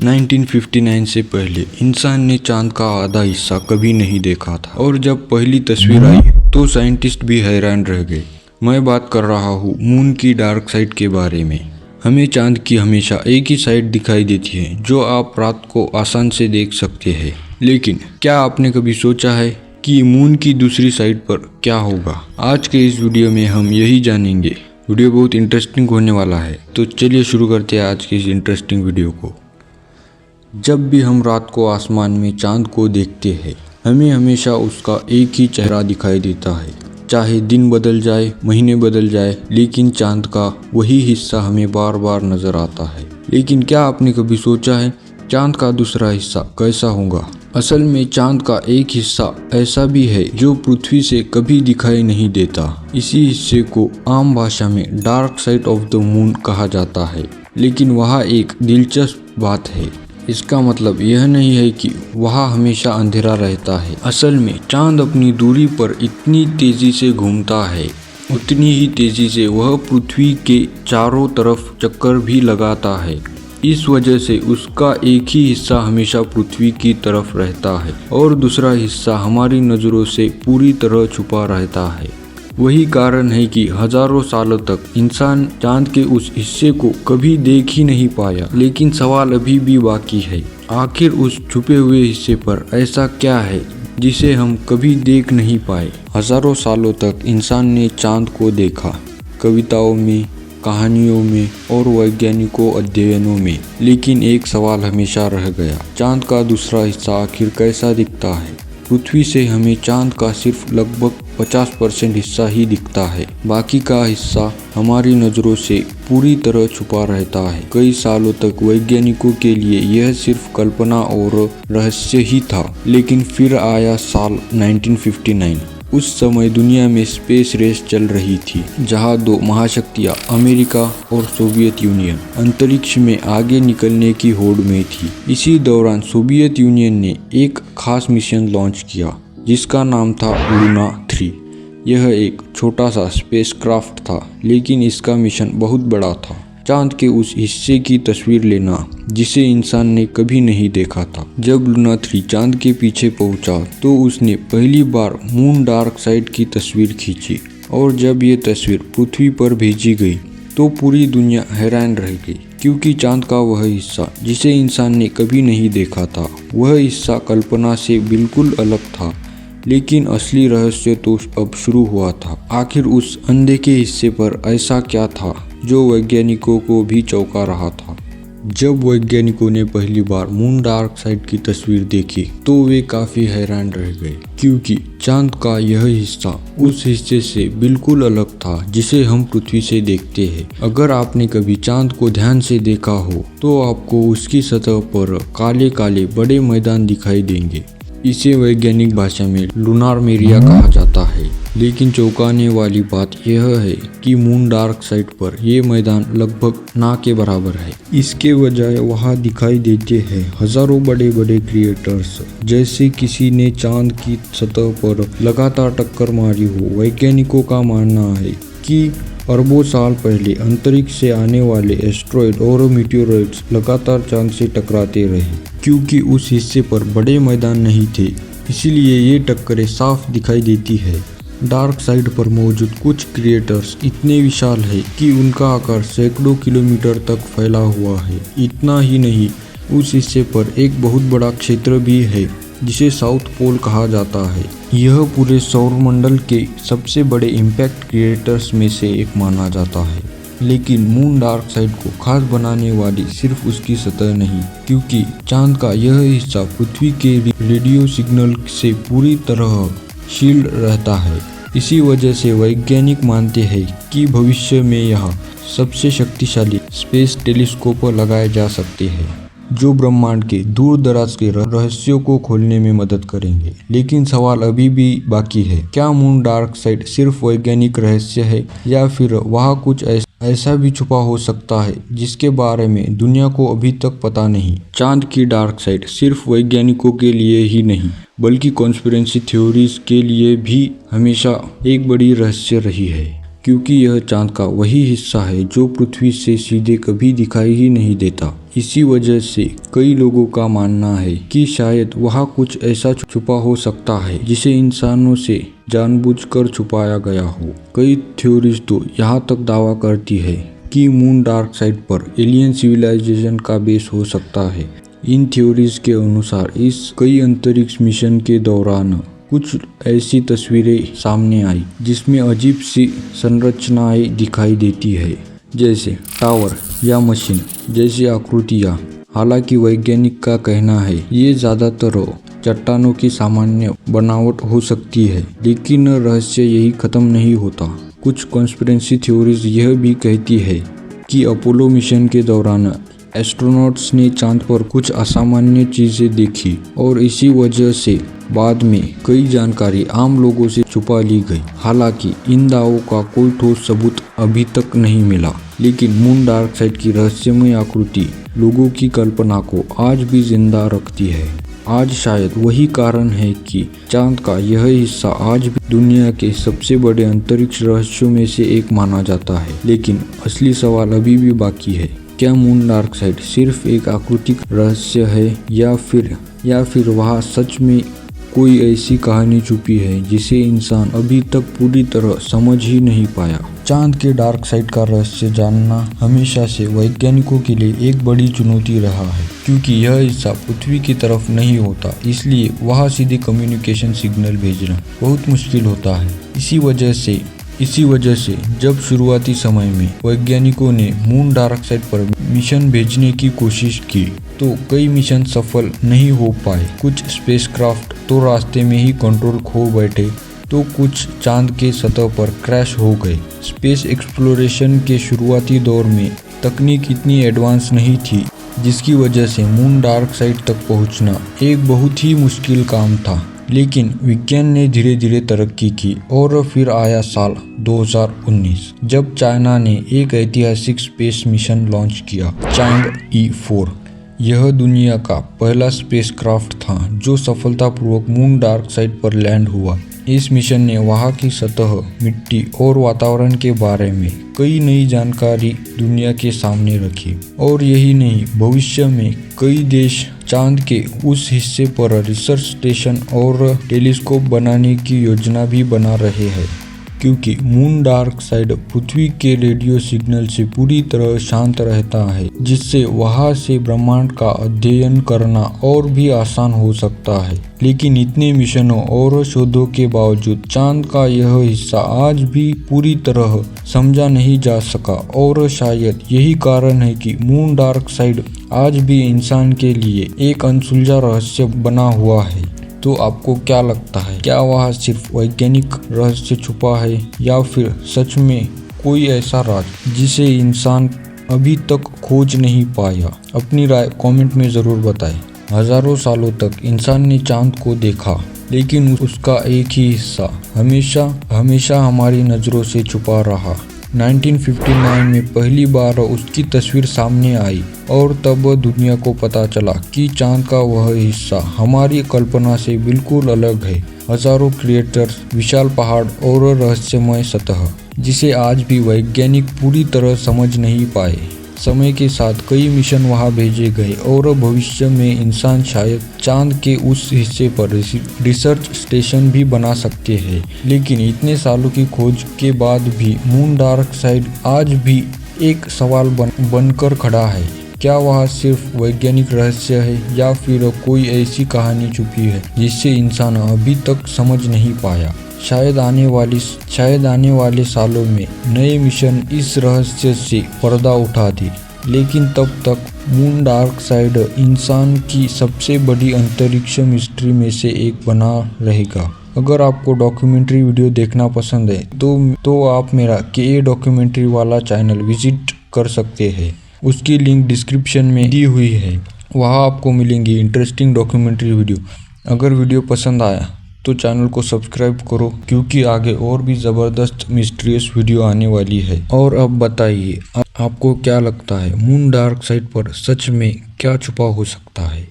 1959 से पहले इंसान ने चांद का आधा हिस्सा कभी नहीं देखा था और जब पहली तस्वीर आई तो साइंटिस्ट भी हैरान रह गए। मैं बात कर रहा हूँ मून की डार्क साइड के बारे में। हमें चांद की हमेशा एक ही साइड दिखाई देती है जो आप रात को आसान से देख सकते हैं, लेकिन क्या आपने कभी सोचा है कि मून की दूसरी साइड पर क्या होगा? आज के इस वीडियो में हम यही जानेंगे। वीडियो बहुत इंटरेस्टिंग होने वाला है, तो चलिए शुरू करते हैं आज की इस इंटरेस्टिंग वीडियो को। जब भी हम रात को आसमान में चांद को देखते हैं, हमें हमेशा उसका एक ही चेहरा दिखाई देता है। चाहे दिन बदल जाए, महीने बदल जाए, लेकिन चांद का वही हिस्सा हमें बार बार नजर आता है। लेकिन क्या आपने कभी सोचा है चांद का दूसरा हिस्सा कैसा होगा? असल में चांद का एक हिस्सा ऐसा भी है जो पृथ्वी से कभी दिखाई नहीं देता। इसी हिस्से को आम भाषा में dark side of the moon कहा जाता है। लेकिन वहाँ एक दिलचस्प बात है। इसका मतलब यह नहीं है कि वहाँ हमेशा अंधेरा रहता है। असल में चांद अपनी दूरी पर इतनी तेजी से घूमता है, उतनी ही तेजी से वह पृथ्वी के चारों तरफ चक्कर भी लगाता है। इस वजह से उसका एक ही हिस्सा हमेशा पृथ्वी की तरफ रहता है और दूसरा हिस्सा हमारी नज़रों से पूरी तरह छुपा रहता है। वही कारण है कि हजारों सालों तक इंसान चांद के उस हिस्से को कभी देख ही नहीं पाया। लेकिन सवाल अभी भी बाकी है, आखिर उस छुपे हुए हिस्से पर ऐसा क्या है जिसे हम कभी देख नहीं पाए? हजारों सालों तक इंसान ने चांद को देखा, कविताओं में, कहानियों में और वैज्ञानिकों अध्ययनों में। लेकिन एक सवाल हमेशा रह गया, चांद का दूसरा हिस्सा आखिर कैसा दिखता है? पृथ्वी से हमें चांद का सिर्फ लगभग 50% हिस्सा ही दिखता है। बाकी का हिस्सा हमारी नज़रों से पूरी तरह छुपा रहता है। कई सालों तक वैज्ञानिकों के लिए यह सिर्फ कल्पना और रहस्य ही था। लेकिन फिर आया साल 1959। उस समय दुनिया में स्पेस रेस चल रही थी, जहां दो महाशक्तियां अमेरिका और सोवियत यूनियन अंतरिक्ष में आगे निकलने की होड़ में थी। इसी दौरान सोवियत यूनियन ने एक खास मिशन लॉन्च किया जिसका नाम था लूना 3। यह एक छोटा सा स्पेसक्राफ्ट था, लेकिन इसका मिशन बहुत बड़ा था, चांद के उस हिस्से की तस्वीर लेना जिसे इंसान ने कभी नहीं देखा था। जब लूना 3 चांद के पीछे पहुंचा तो उसने पहली बार मून डार्क साइड की तस्वीर खींची और जब ये तस्वीर पृथ्वी पर भेजी गई तो पूरी दुनिया हैरान रह गई, क्योंकि चांद का वह हिस्सा जिसे इंसान ने कभी नहीं देखा था, वह हिस्सा कल्पना से बिल्कुल अलग था। लेकिन असली रहस्य तो अब शुरू हुआ था। आखिर उस अनदेखे हिस्से पर ऐसा क्या था जो वैज्ञानिकों को भी चौंका रहा था? जब वैज्ञानिकों ने पहली बार मून डार्क साइड की तस्वीर देखी तो वे काफी हैरान रह गए, क्योंकि चांद का यह हिस्सा उस हिस्से से बिल्कुल अलग था जिसे हम पृथ्वी से देखते हैं। अगर आपने कभी चांद को ध्यान से देखा हो तो आपको उसकी सतह पर काले काले बड़े मैदान दिखाई देंगे। इसे वैज्ञानिक भाषा में लूनार मेरिया कहा जाता है। लेकिन चौंकाने वाली बात यह है कि मून डार्क साइड पर यह मैदान लगभग ना के बराबर है। इसके बजाय वहाँ दिखाई देते हैं हजारों बड़े बड़े क्रिएटर्स, जैसे किसी ने चांद की सतह पर लगातार टक्कर मारी हो। वैज्ञानिकों का मानना है कि अरबों साल पहले अंतरिक्ष से आने वाले एस्ट्रॉयड और मीटियोराइट्स लगातार चांद से टकराते रहे। क्योंकि उस हिस्से पर बड़े मैदान नहीं थे, इसीलिए ये टक्करें साफ दिखाई देती है। डार्क साइड पर मौजूद कुछ क्रिएटर्स इतने विशाल है कि उनका आकार सैकड़ों किलोमीटर तक फैला हुआ है। इतना ही नहीं, उस हिस्से पर एक बहुत बड़ा क्षेत्र भी है जिसे साउथ पोल कहा जाता है। यह पूरे सौरमंडल के सबसे बड़े इम्पैक्ट क्रिएटर्स में से एक माना जाता है। लेकिन मून डार्क साइड को खास बनाने वाली सिर्फ उसकी सतह नहीं, क्योंकि चांद का यह हिस्सा पृथ्वी के रेडियो सिग्नल से पूरी तरह शील्ड रहता है। इसी वजह से वैज्ञानिक मानते हैं कि भविष्य में यहाँ सबसे शक्तिशाली स्पेस टेलीस्कोप लगाए जा सकते हैं, जो ब्रह्मांड के दूर दराज के रहस्यों को खोलने में मदद करेंगे। लेकिन सवाल अभी भी बाकी है, क्या मून डार्क साइड सिर्फ वैज्ञानिक रहस्य है या फिर वहाँ कुछ ऐसा भी छुपा हो सकता है जिसके बारे में दुनिया को अभी तक पता नहीं? चांद की डार्क साइड सिर्फ वैज्ञानिकों के लिए ही नहीं, बल्कि कॉन्स्पिरेसी थ्योरीज के लिए भी हमेशा एक बड़ी रहस्य रही है, क्योंकि यह चांद का वही हिस्सा है जो पृथ्वी से सीधे कभी दिखाई ही नहीं देता। इसी वजह से कई लोगों का मानना है कि शायद वहाँ कुछ ऐसा छुपा हो सकता है जिसे इंसानों से जानबूझकर छुपाया गया हो। कई थ्योरीज तो यहाँ तक दावा करती है कि मून डार्क साइड पर एलियन सिविलाइजेशन का बेस हो सकता है। इन थ्योरीज के अनुसार इस कई अंतरिक्ष मिशन के दौरान कुछ ऐसी तस्वीरें सामने आई जिसमें अजीब सी संरचनाएं दिखाई देती है, जैसे टावर या मशीन जैसी आकृतियाँ। हालांकि वैज्ञानिक का कहना है ये ज़्यादातर चट्टानों की सामान्य बनावट हो सकती है, लेकिन रहस्य यही खत्म नहीं होता। कुछ कॉन्स्पिरेसी थ्योरीज यह भी कहती है कि अपोलो मिशन के दौरान एस्ट्रोनॉट्स ने चांद पर कुछ असामान्य चीजें देखी और इसी वजह से बाद में कई जानकारी आम लोगों से छुपा ली गई। हालांकि इन दावों का कोई ठोस सबूत अभी तक नहीं मिला, लेकिन मून डार्क साइड की रहस्यमय आकृति लोगों की कल्पना को आज भी जिंदा रखती है। आज शायद वही कारण है कि चांद का यह हिस्सा आज भी दुनिया के सबसे बड़े अंतरिक्ष रहस्यों में से एक माना जाता है। लेकिन असली सवाल अभी भी बाकी है, क्या मून डार्क साइड सिर्फ एक आकृतिक रहस्य है या फिर वहाँ सच में कोई ऐसी कहानी छुपी है जिसे इंसान अभी तक पूरी तरह समझ ही नहीं पाया। चांद के डार्क साइड का रहस्य जानना हमेशा से वैज्ञानिकों के लिए एक बड़ी चुनौती रहा है, क्योंकि यह हिस्सा पृथ्वी की तरफ नहीं होता, इसलिए वहाँ सीधे कम्युनिकेशन सिग्नल भेजना बहुत मुश्किल होता है। इसी वजह से जब शुरुआती समय में वैज्ञानिकों ने मून डार्क साइड पर मिशन भेजने की कोशिश की तो कई मिशन सफल नहीं हो पाए। कुछ स्पेसक्राफ्ट तो रास्ते में ही कंट्रोल खो बैठे, तो कुछ चांद के सतह पर क्रैश हो गए। स्पेस एक्सप्लोरेशन के शुरुआती दौर में तकनीक इतनी एडवांस नहीं थी, जिसकी वजह से मून डार्क साइड तक पहुंचना एक बहुत ही मुश्किल काम था। लेकिन विज्ञान ने धीरे धीरे तरक्की की और फिर आया साल 2019, जब चाइना ने एक ऐतिहासिक स्पेस मिशन लॉन्च किया, चांग-ई 4। यह दुनिया का पहला स्पेसक्राफ्ट था जो सफलतापूर्वक मून डार्क साइड पर लैंड हुआ। इस मिशन ने वहाँ की सतह, मिट्टी और वातावरण के बारे में कई नई जानकारी दुनिया के सामने रखी। और यही नहीं, भविष्य में कई देश चांद के उस हिस्से पर रिसर्च स्टेशन और टेलीस्कोप बनाने की योजना भी बना रहे हैं, क्योंकि मून डार्क साइड पृथ्वी के रेडियो सिग्नल से पूरी तरह शांत रहता है, जिससे वहां से ब्रह्मांड का अध्ययन करना और भी आसान हो सकता है। लेकिन इतने मिशनों और शोधों के बावजूद चांद का यह हिस्सा आज भी पूरी तरह समझा नहीं जा सका, और शायद यही कारण है कि मून डार्क साइड आज भी इंसान के लिए एक अनसुलझा रहस्य बना हुआ है। तो आपको क्या लगता है, क्या वहाँ सिर्फ वैज्ञानिक रहस्य छुपा है या फिर सच में कोई ऐसा राज जिसे इंसान अभी तक खोज नहीं पाया? अपनी राय कमेंट में ज़रूर बताएं। हजारों सालों तक इंसान ने चांद को देखा, लेकिन उसका एक ही हिस्सा हमेशा हमारी नज़रों से छुपा रहा। 1959 में पहली बार उसकी तस्वीर सामने आई और तब दुनिया को पता चला कि चांद का वह हिस्सा हमारी कल्पना से बिल्कुल अलग है। हजारों क्रिएटर्स, विशाल पहाड़ और रहस्यमय सतह जिसे आज भी वैज्ञानिक पूरी तरह समझ नहीं पाए। समय के साथ कई मिशन वहां भेजे गए और भविष्य में इंसान शायद चांद के उस हिस्से पर रिसर्च स्टेशन भी बना सकते हैं। लेकिन इतने सालों की खोज के बाद भी मून डार्क साइड आज भी एक सवाल बनकर खड़ा है। क्या वह सिर्फ वैज्ञानिक रहस्य है या फिर कोई ऐसी कहानी छुपी है जिससे इंसान अभी तक समझ नहीं पाया? शायद आने वाले सालों में नए मिशन इस रहस्य से पर्दा उठा दे, लेकिन तब तक मून डार्क साइड इंसान की सबसे बड़ी अंतरिक्ष मिस्ट्री में से एक बना रहेगा। अगर आपको डॉक्यूमेंट्री वीडियो देखना पसंद है तो आप मेरा के डॉक्यूमेंट्री वाला चैनल विजिट कर सकते हैं। उसकी लिंक डिस्क्रिप्शन में दी हुई है, वहाँ आपको मिलेंगी इंटरेस्टिंग डॉक्यूमेंट्री वीडियो। अगर वीडियो पसंद आया तो चैनल को सब्सक्राइब करो, क्योंकि आगे और भी ज़बरदस्त मिस्टीरियस वीडियो आने वाली है। और अब बताइए, आपको क्या लगता है, मून डार्क साइड पर सच में क्या छुपा हो सकता है?